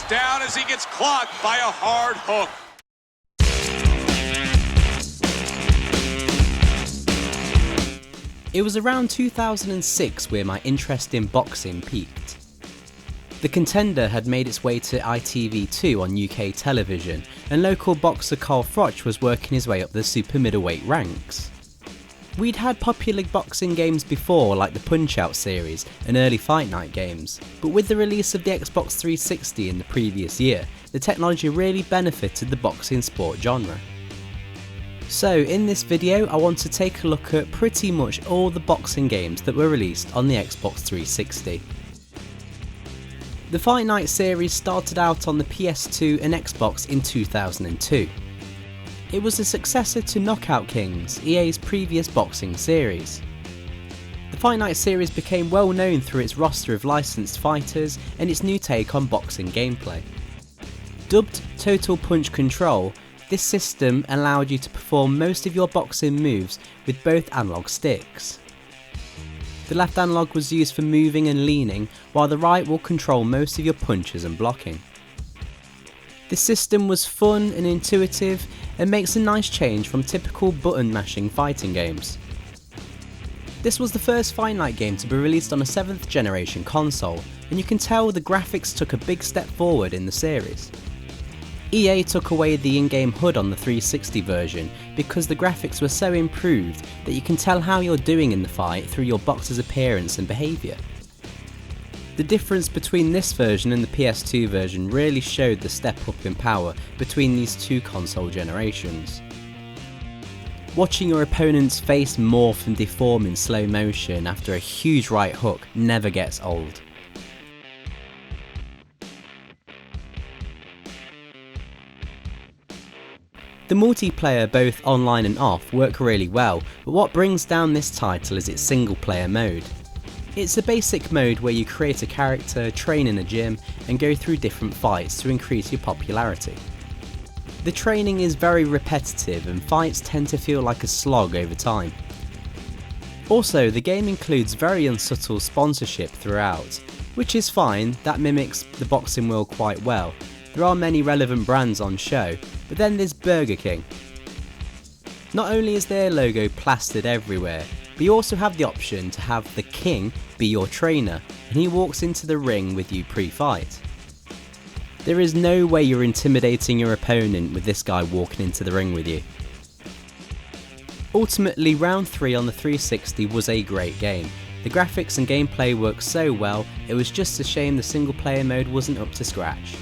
goes down as he gets clocked by a hard hook. It was around 2006 where my interest in boxing peaked. The Contender had made its way to ITV2 on UK television, and local boxer Carl Froch was working his way up the super middleweight ranks. We'd had popular boxing games before, like the Punch-Out series and early Fight Night games, but with the release of the Xbox 360 in the previous year, the technology really benefited the boxing sport genre. So in this video I want to take a look at pretty much all the boxing games that were released on the Xbox 360. The Fight Night series started out on the PS2 and Xbox in 2002. It was the successor to Knockout Kings, EA's previous boxing series. The Fight Night series became well known through its roster of licensed fighters and its new take on boxing gameplay. Dubbed Total Punch Control, this system allowed you to perform most of your boxing moves with both analog sticks. The left analog was used for moving and leaning, while the right will control most of your punches and blocking. This system was fun and intuitive and makes a nice change from typical button mashing fighting games. This was the first Fight Night game to be released on a 7th generation console, and you can tell the graphics took a big step forward in the series. EA took away the in-game HUD on the 360 version because the graphics were so improved that you can tell how you're doing in the fight through your boxer's appearance and behaviour. The difference between this version and the PS2 version really showed the step up in power between these two console generations. Watching your opponent's face morph and deform in slow motion after a huge right hook never gets old. The multiplayer, both online and off, work really well, but what brings down this title is its single player mode. It's a basic mode where you create a character, train in a gym, and go through different fights to increase your popularity. The training is very repetitive and fights tend to feel like a slog over time. Also, the game includes very unsubtle sponsorship throughout, which is fine, that mimics the boxing world quite well. There are many relevant brands on show, but then there's Burger King. Not only is their logo plastered everywhere, but you also have the option to have the King be your trainer, and he walks into the ring with you pre-fight. There is no way you're intimidating your opponent with this guy walking into the ring with you. Ultimately, round 3 on the 360 was a great game. The graphics and gameplay worked so well, it was just a shame the single player mode wasn't up to scratch.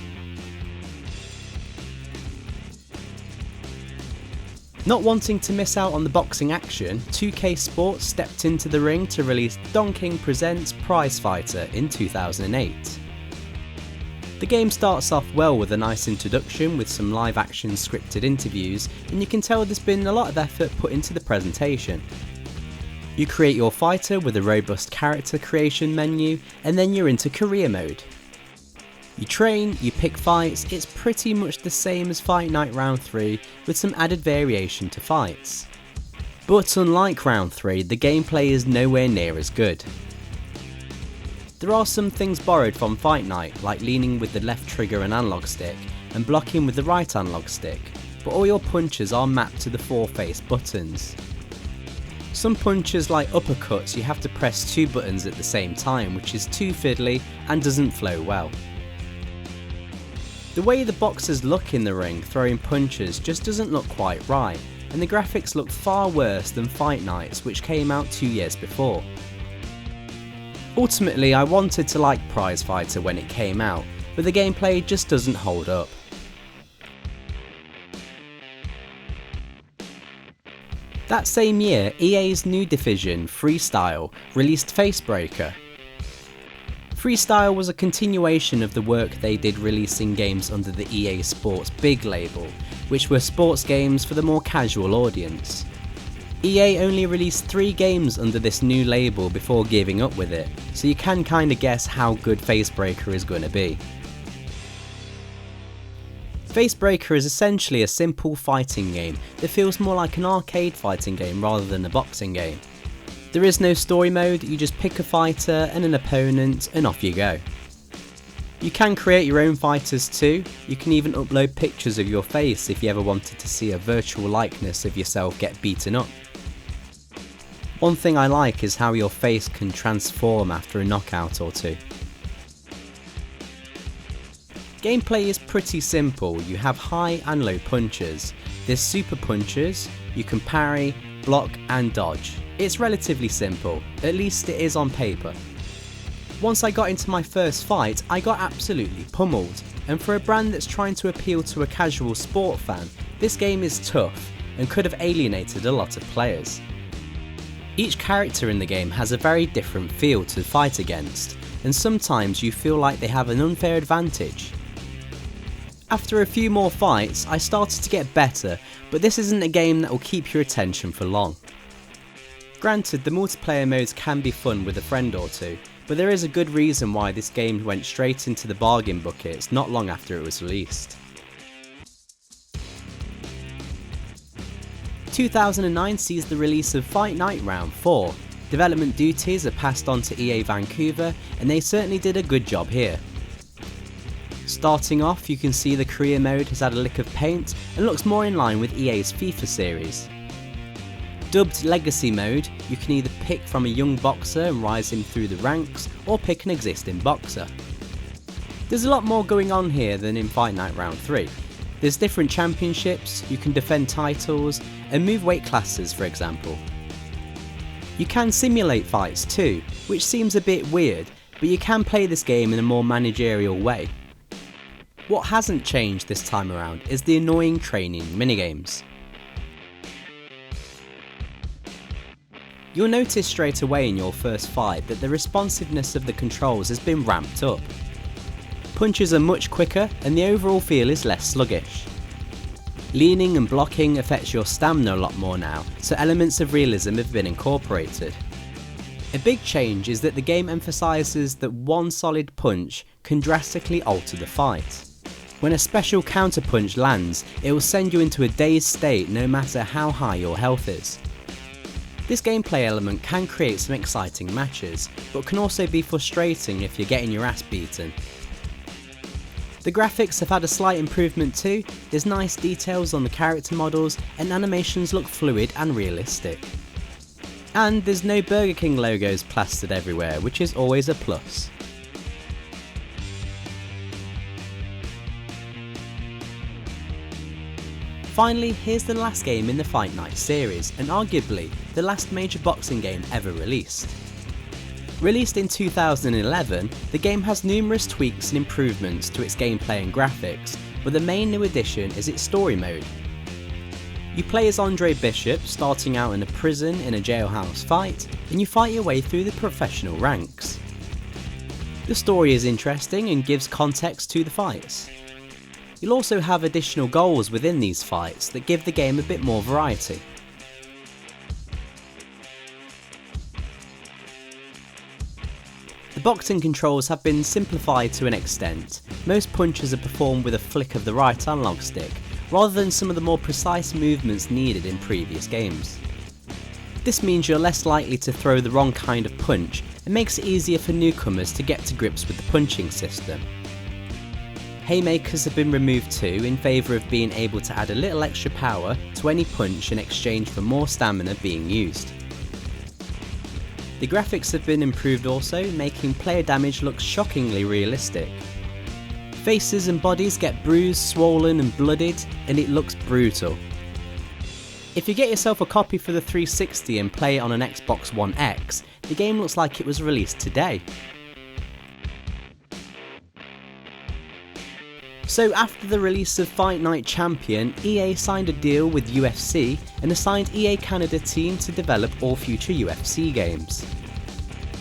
Not wanting to miss out on the boxing action, 2K Sports stepped into the ring to release Don King Presents Prizefighter in 2008. The game starts off well with a nice introduction with some live action scripted interviews, and you can tell there's been a lot of effort put into the presentation. You create your fighter with a robust character creation menu, and then you're into career mode. You train, you pick fights, it's pretty much the same as Fight Night Round 3 with some added variation to fights. But unlike Round 3, the gameplay is nowhere near as good. There are some things borrowed from Fight Night, like leaning with the left trigger and analog stick, and blocking with the right analog stick, but all your punches are mapped to the 4 face buttons. Some punches like uppercuts you have to press 2 buttons at the same time, which is too fiddly and doesn't flow well. The way the boxers look in the ring throwing punches just doesn't look quite right, and the graphics look far worse than Fight Nights, which came out 2 years before. Ultimately, I wanted to like Prizefighter when it came out, but the gameplay just doesn't hold up. That same year, EA's new division, Freestyle, released FaceBreaker. Freestyle was a continuation of the work they did releasing games under the EA Sports Big label, which were sports games for the more casual audience. EA only released 3 games under this new label before giving up with it, so you can kinda guess how good FaceBreaker is gonna be. FaceBreaker is essentially a simple fighting game that feels more like an arcade fighting game rather than a boxing game. There is no story mode, you just pick a fighter and an opponent and off you go. You can create your own fighters too. You can even upload pictures of your face if you ever wanted to see a virtual likeness of yourself get beaten up. One thing I like is how your face can transform after a knockout or two. Gameplay is pretty simple. You have high and low punches. There's super punches, you can parry, block and dodge. It's relatively simple, at least it is on paper. Once I got into my first fight, I got absolutely pummeled, and for a brand that's trying to appeal to a casual sport fan, this game is tough and could have alienated a lot of players. Each character in the game has a very different feel to fight against, and sometimes you feel like they have an unfair advantage. After a few more fights, I started to get better, but this isn't a game that will keep your attention for long. Granted, the multiplayer modes can be fun with a friend or two, but there is a good reason why this game went straight into the bargain buckets not long after it was released. 2009 sees the release of Fight Night Round 4. Development duties are passed on to EA Vancouver, and they certainly did a good job here. Starting off, you can see the career mode has had a lick of paint and looks more in line with EA's FIFA series. Dubbed Legacy Mode, you can either pick from a young boxer and rise him through the ranks, or pick an existing boxer. There's a lot more going on here than in Fight Night Round 3. There's different championships, you can defend titles, and move weight classes for example. You can simulate fights too, which seems a bit weird, but you can play this game in a more managerial way. What hasn't changed this time around is the annoying training minigames. You'll notice straight away in your first fight that the responsiveness of the controls has been ramped up. Punches are much quicker and the overall feel is less sluggish. Leaning and blocking affects your stamina a lot more now, so elements of realism have been incorporated. A big change is that the game emphasises that one solid punch can drastically alter the fight. When a special counter punch lands, it will send you into a dazed state no matter how high your health is. This gameplay element can create some exciting matches, but can also be frustrating if you're getting your ass beaten. The graphics have had a slight improvement too. There's nice details on the character models and animations look fluid and realistic. And there's no Burger King logos plastered everywhere, which is always a plus. Finally, here's the last game in the Fight Night series, and arguably the last major boxing game ever released. Released in 2011, the game has numerous tweaks and improvements to its gameplay and graphics, but the main new addition is its story mode. You play as Andre Bishop, starting out in a prison in a jailhouse fight, and you fight your way through the professional ranks. The story is interesting and gives context to the fights. You'll also have additional goals within these fights that give the game a bit more variety. The boxing controls have been simplified to an extent. Most punches are performed with a flick of the right analog stick, rather than some of the more precise movements needed in previous games. This means you're less likely to throw the wrong kind of punch and makes it easier for newcomers to get to grips with the punching system. Haymakers have been removed too, in favour of being able to add a little extra power to any punch in exchange for more stamina being used. The graphics have been improved also, making player damage look shockingly realistic. Faces and bodies get bruised, swollen and blooded, and it looks brutal. If you get yourself a copy for the 360 and play it on an Xbox One X, the game looks like it was released today. So after the release of Fight Night Champion, EA signed a deal with UFC and assigned EA Canada team to develop all future UFC games.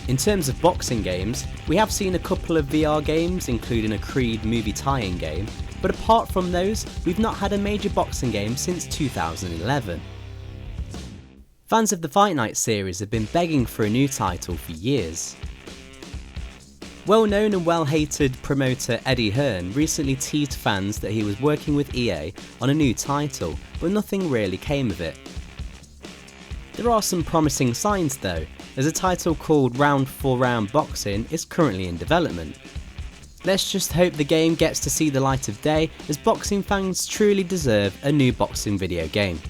In terms of boxing games, we have seen a couple of VR games, including a Creed movie tie-in game, but apart from those, we've not had a major boxing game since 2011. Fans of the Fight Night series have been begging for a new title for years. Well-known and well-hated promoter Eddie Hearn recently teased fans that he was working with EA on a new title, but nothing really came of it. There are some promising signs though, as a title called Round for Round Boxing is currently in development. Let's just hope the game gets to see the light of day, as boxing fans truly deserve a new boxing video game.